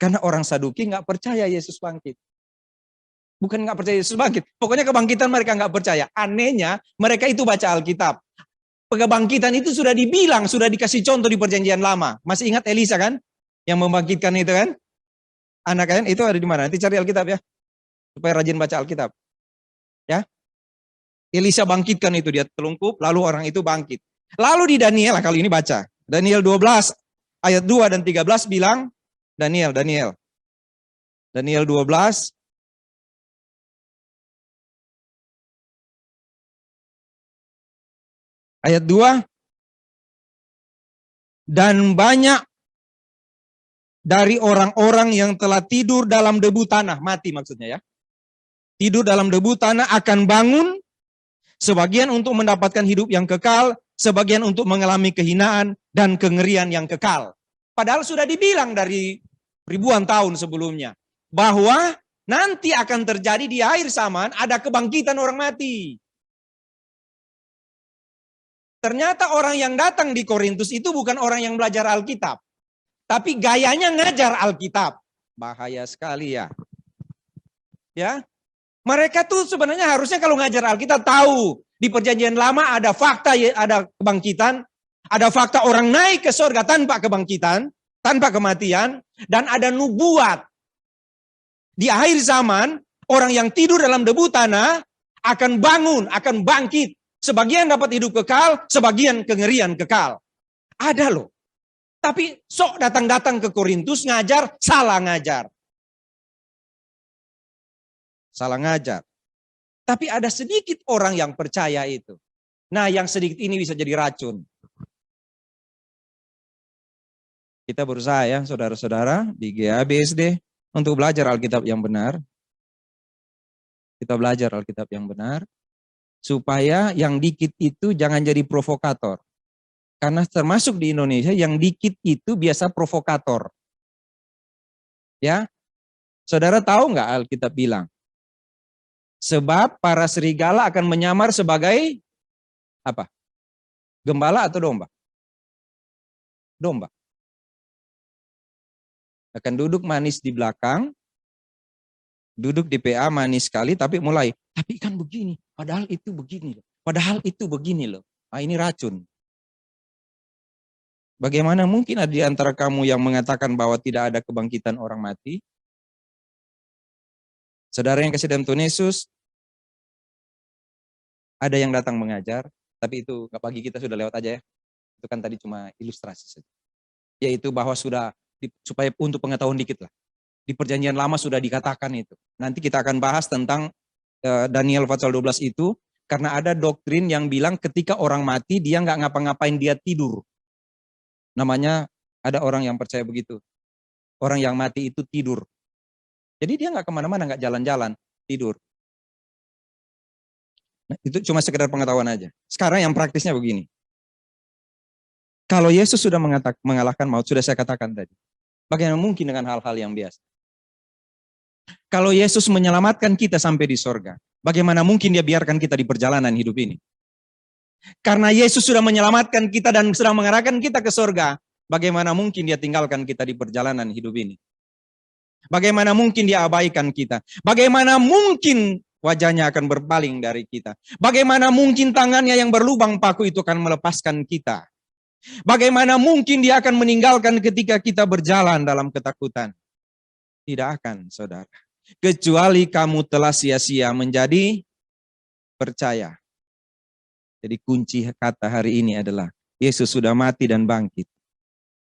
Karena orang Saduki nggak percaya Yesus bangkit. Bukan nggak percaya Yesus bangkit. Pokoknya kebangkitan mereka nggak percaya. Anehnya mereka itu baca Alkitab. Kebangkitan itu sudah dibilang, sudah dikasih contoh di perjanjian lama. Masih ingat Elisa kan? Yang membangkitkan itu kan? Anak kan? Itu ada di mana? Nanti cari Alkitab ya. Supaya rajin baca Alkitab. Ya. Elisa bangkitkan itu, dia telungkup, lalu orang itu bangkit. Lalu di Daniel, kali ini baca. Daniel 12 ayat 2 dan 13 bilang, Daniel 12 ayat 2, dan banyak dari orang-orang yang telah tidur dalam debu tanah, mati maksudnya ya. Tidur dalam debu tanah akan bangun, sebagian untuk mendapatkan hidup yang kekal, sebagian untuk mengalami kehinaan dan kengerian yang kekal. Padahal sudah dibilang dari ribuan tahun sebelumnya, bahwa nanti akan terjadi di akhir zaman ada kebangkitan orang mati. Ternyata orang yang datang di Korintus itu bukan orang yang belajar Alkitab. Tapi gayanya ngajar Alkitab. Bahaya sekali ya. Ya, mereka tuh sebenarnya harusnya kalau ngajar Alkitab tahu. Di perjanjian lama ada fakta, ada kebangkitan. Ada fakta orang naik ke surga tanpa kebangkitan. Tanpa kematian. Dan ada nubuat. Di akhir zaman, orang yang tidur dalam debu tanah akan bangun, akan bangkit. Sebagian dapat hidup kekal, sebagian kengerian kekal. Ada loh. Tapi sok datang-datang ke Korintus ngajar, salah ngajar. Salah ngajar. Tapi ada sedikit orang yang percaya itu. Nah, yang sedikit ini bisa jadi racun. Kita berusaha ya, saudara-saudara di GABSD untuk belajar Alkitab yang benar. Kita belajar Alkitab yang benar. Supaya yang dikit itu jangan jadi provokator. Karena termasuk di Indonesia yang dikit itu biasa provokator. Ya, saudara tahu nggak Alkitab bilang? Sebab para serigala akan menyamar sebagai apa? Gembala atau domba? Domba. Akan duduk manis di belakang, duduk di PA manis sekali, tapi kan begini, padahal itu begini loh. Padahal itu begini loh. Nah, ini racun. Bagaimana mungkin ada di antara kamu yang mengatakan bahwa tidak ada kebangkitan orang mati? Saudara yang kasih dalam Tuhan Yesus, ada yang datang mengajar, tapi itu bagi kita sudah lewat aja ya. Itu kan tadi cuma ilustrasi saja. Yaitu bahwa supaya untuk pengetahuan dikit lah. Di perjanjian lama sudah dikatakan itu. Nanti kita akan bahas tentang Daniel pasal 12 itu, karena ada doktrin yang bilang ketika orang mati dia nggak ngapa-ngapain, dia tidur. Namanya ada orang yang percaya begitu. Orang yang mati itu tidur. Jadi dia nggak kemana-mana, nggak jalan-jalan, tidur. Nah, itu cuma sekedar pengetahuan aja. Sekarang yang praktisnya begini. Kalau Yesus sudah mengalahkan maut, sudah saya katakan tadi. Bagaimana mungkin dengan hal-hal yang biasa? Kalau Yesus menyelamatkan kita sampai di sorga, bagaimana mungkin dia biarkan kita di perjalanan hidup ini? Karena Yesus sudah menyelamatkan kita dan sedang mengarahkan kita ke sorga, bagaimana mungkin dia tinggalkan kita di perjalanan hidup ini? Bagaimana mungkin dia abaikan kita? Bagaimana mungkin wajahnya akan berpaling dari kita? Bagaimana mungkin tangannya yang berlubang paku itu akan melepaskan kita? Bagaimana mungkin dia akan meninggalkan ketika kita berjalan dalam ketakutan? Tidak akan, saudara. Kecuali kamu telah sia-sia menjadi percaya. Jadi kunci kata hari ini adalah Yesus sudah mati dan bangkit.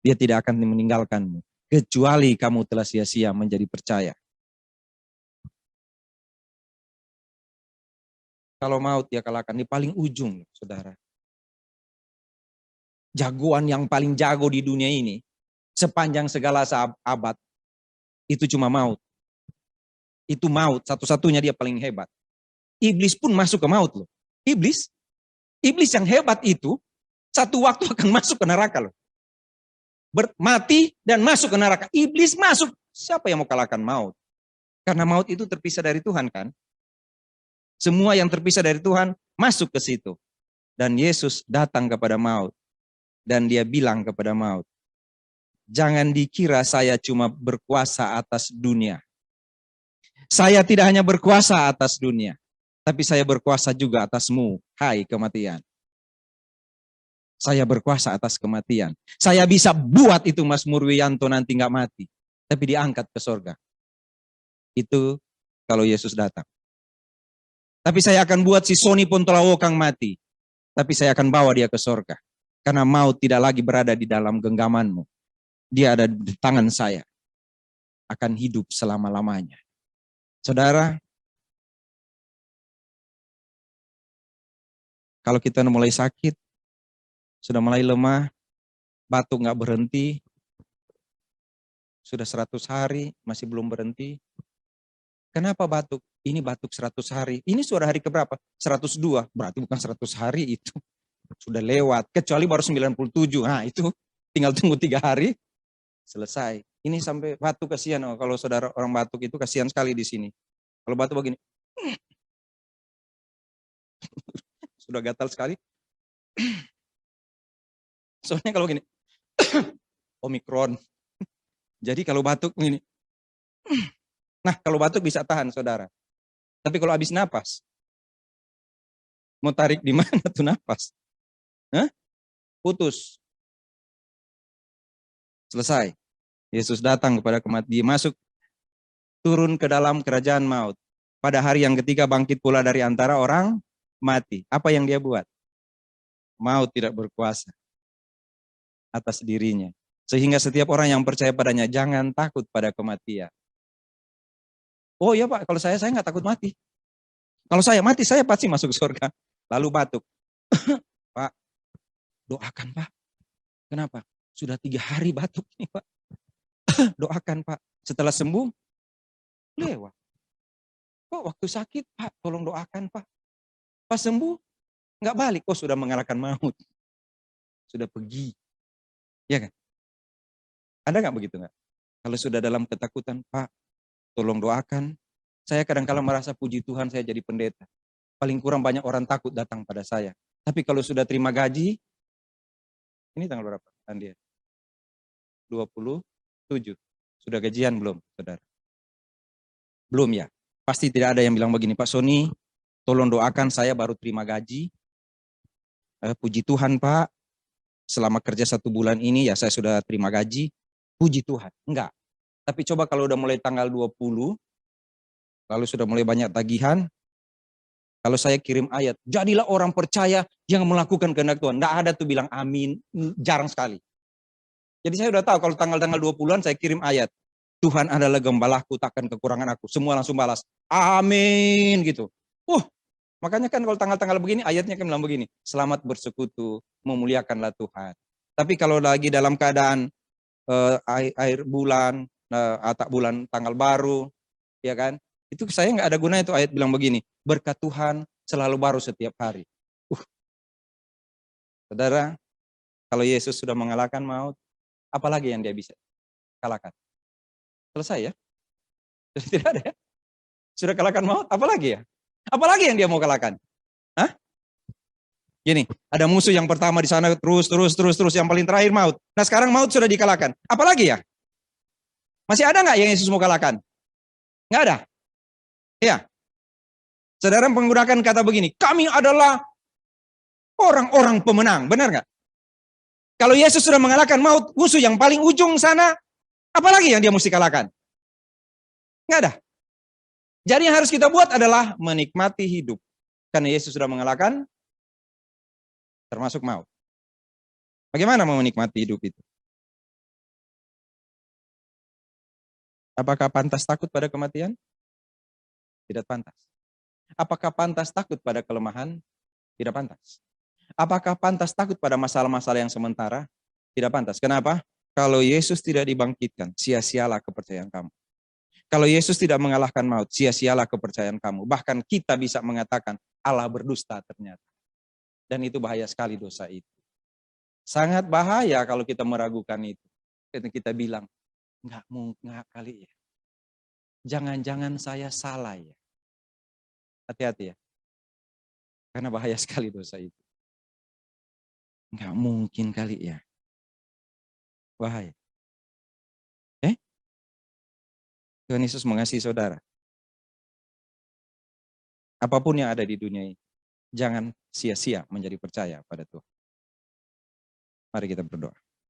Dia tidak akan meninggalkanmu. Kecuali kamu telah sia-sia menjadi percaya. Kalau maut dia kalahkan di paling ujung, saudara. Jagoan yang paling jago di dunia ini, sepanjang segala abad, itu cuma maut. Itu maut, satu-satunya dia paling hebat. Iblis pun masuk ke maut loh. Iblis yang hebat itu, satu waktu akan masuk ke neraka loh. Mati dan masuk ke neraka. Iblis masuk, siapa yang mau kalahkan maut? Karena maut itu terpisah dari Tuhan kan. Semua yang terpisah dari Tuhan masuk ke situ. Dan Yesus datang kepada maut. Dan dia bilang kepada maut, Jangan dikira saya cuma berkuasa atas dunia. Saya tidak hanya berkuasa atas dunia, tapi saya berkuasa juga atasmu, hai kematian. Saya berkuasa atas kematian. Saya bisa buat itu Mas Murwianto nanti nggak mati, tapi diangkat ke surga. Itu kalau Yesus datang. Tapi saya akan buat si Sony Pontolawokang mati, tapi saya akan bawa dia ke surga. Karena maut tidak lagi berada di dalam genggamanmu. Dia ada di tangan saya. Akan hidup selama-lamanya. Saudara, kalau kita mulai sakit, sudah mulai lemah, batuk nggak berhenti, sudah 100 hari, masih belum berhenti. Kenapa batuk? Ini batuk 100 hari. Ini sudah hari keberapa? 102. Berarti bukan 100 hari itu. Sudah lewat. Kecuali baru 97. Nah itu tinggal tunggu 3 hari. Selesai. Ini sampai batuk kasihan. Oh, kalau saudara orang batuk itu kasihan sekali di sini. Kalau batuk begini. Sudah gatal sekali. Soalnya kalau gini. Omikron. Jadi kalau batuk begini. Nah kalau batuk bisa tahan saudara. Tapi kalau habis napas. Mau tarik di mana tuh napas? Hah? Putus. Selesai. Yesus datang kepada kematian. Masuk. Turun ke dalam kerajaan maut. Pada hari yang ketiga bangkit pula dari antara orang mati. Apa yang dia buat? Maut tidak berkuasa atas dirinya. Sehingga setiap orang yang percaya padanya jangan takut pada kematian. Oh iya Pak, kalau saya nggak takut mati. Kalau saya mati, saya pasti masuk surga. Lalu batuk. Pak, doakan Pak. Kenapa? Sudah 3 hari batuk nih Pak. Doakan Pak. Setelah sembuh, lewat. Kok waktu sakit Pak, tolong doakan Pak. Pas sembuh, nggak balik. Oh sudah mengalahkan maut. Sudah pergi. Ya kan? Ada nggak begitu nggak? Kalau sudah dalam ketakutan, Pak, tolong doakan. Saya kadang-kala merasa puji Tuhan saya jadi pendeta. Paling kurang banyak orang takut datang pada saya. Tapi kalau sudah terima gaji, ini tanggal berapa? Andia? 27. Sudah gajian belum, saudara? Belum ya? Pasti tidak ada yang bilang begini, Pak Sony, tolong doakan saya baru terima gaji. Puji Tuhan Pak, selama kerja 1 bulan ini ya saya sudah terima gaji. Puji Tuhan. Enggak. Tapi coba kalau udah mulai tanggal 20, lalu sudah mulai banyak tagihan, kalau saya kirim ayat, jadilah orang percaya yang melakukan kehendak Tuhan. Enggak ada tuh bilang amin, jarang sekali. Jadi saya udah tahu kalau tanggal-tanggal 20-an saya kirim ayat. Tuhan adalah gembalaku, takkan kekurangan aku. Semua langsung balas, amin gitu. Makanya kan kalau tanggal-tanggal begini, ayatnya kan bilang begini, selamat bersekutu, memuliakanlah Tuhan. Tapi kalau lagi dalam keadaan air bulan, atak bulan tanggal baru, ya kan? Itu saya nggak ada gunanya itu ayat bilang begini, berkat Tuhan selalu baru setiap hari. Saudara, kalau Yesus sudah mengalahkan maut, apalagi yang dia bisa kalahkan? Selesai ya? Tidak ada ya? Sudah kalahkan maut, apalagi ya? Apalagi yang dia mau kalahkan? Hah? Gini, ada musuh yang pertama di sana terus, yang paling terakhir maut. Nah sekarang maut sudah dikalahkan. Apalagi ya? Masih ada nggak yang Yesus mau kalahkan? Nggak ada. Ya. Saudara menggunakan kata begini, kami adalah orang-orang pemenang. Benar nggak? Kalau Yesus sudah mengalahkan maut, musuh yang paling ujung sana, apalagi yang dia mesti kalahkan? Nggak ada. Jadi yang harus kita buat adalah menikmati hidup. Karena Yesus sudah mengalahkan, termasuk maut. Bagaimana mau menikmati hidup itu? Apakah pantas takut pada kematian? Tidak pantas. Apakah pantas takut pada kelemahan? Tidak pantas. Apakah pantas takut pada masalah-masalah yang sementara? Tidak pantas. Kenapa? Kalau Yesus tidak dibangkitkan, sia-sialah kepercayaan kamu. Kalau Yesus tidak mengalahkan maut, sia-sialah kepercayaan kamu. Bahkan kita bisa mengatakan Allah berdusta ternyata. Dan itu bahaya sekali dosa itu. Sangat bahaya kalau kita meragukan itu. Kita bilang, enggak kali ya. Jangan-jangan saya salah ya. Hati-hati ya. Karena bahaya sekali dosa itu. Enggak mungkin kali ya. Bahaya. Tuhan Yesus mengasihi saudara. Apapun yang ada di dunia ini, jangan sia-sia menjadi percaya pada Tuhan. Mari kita berdoa.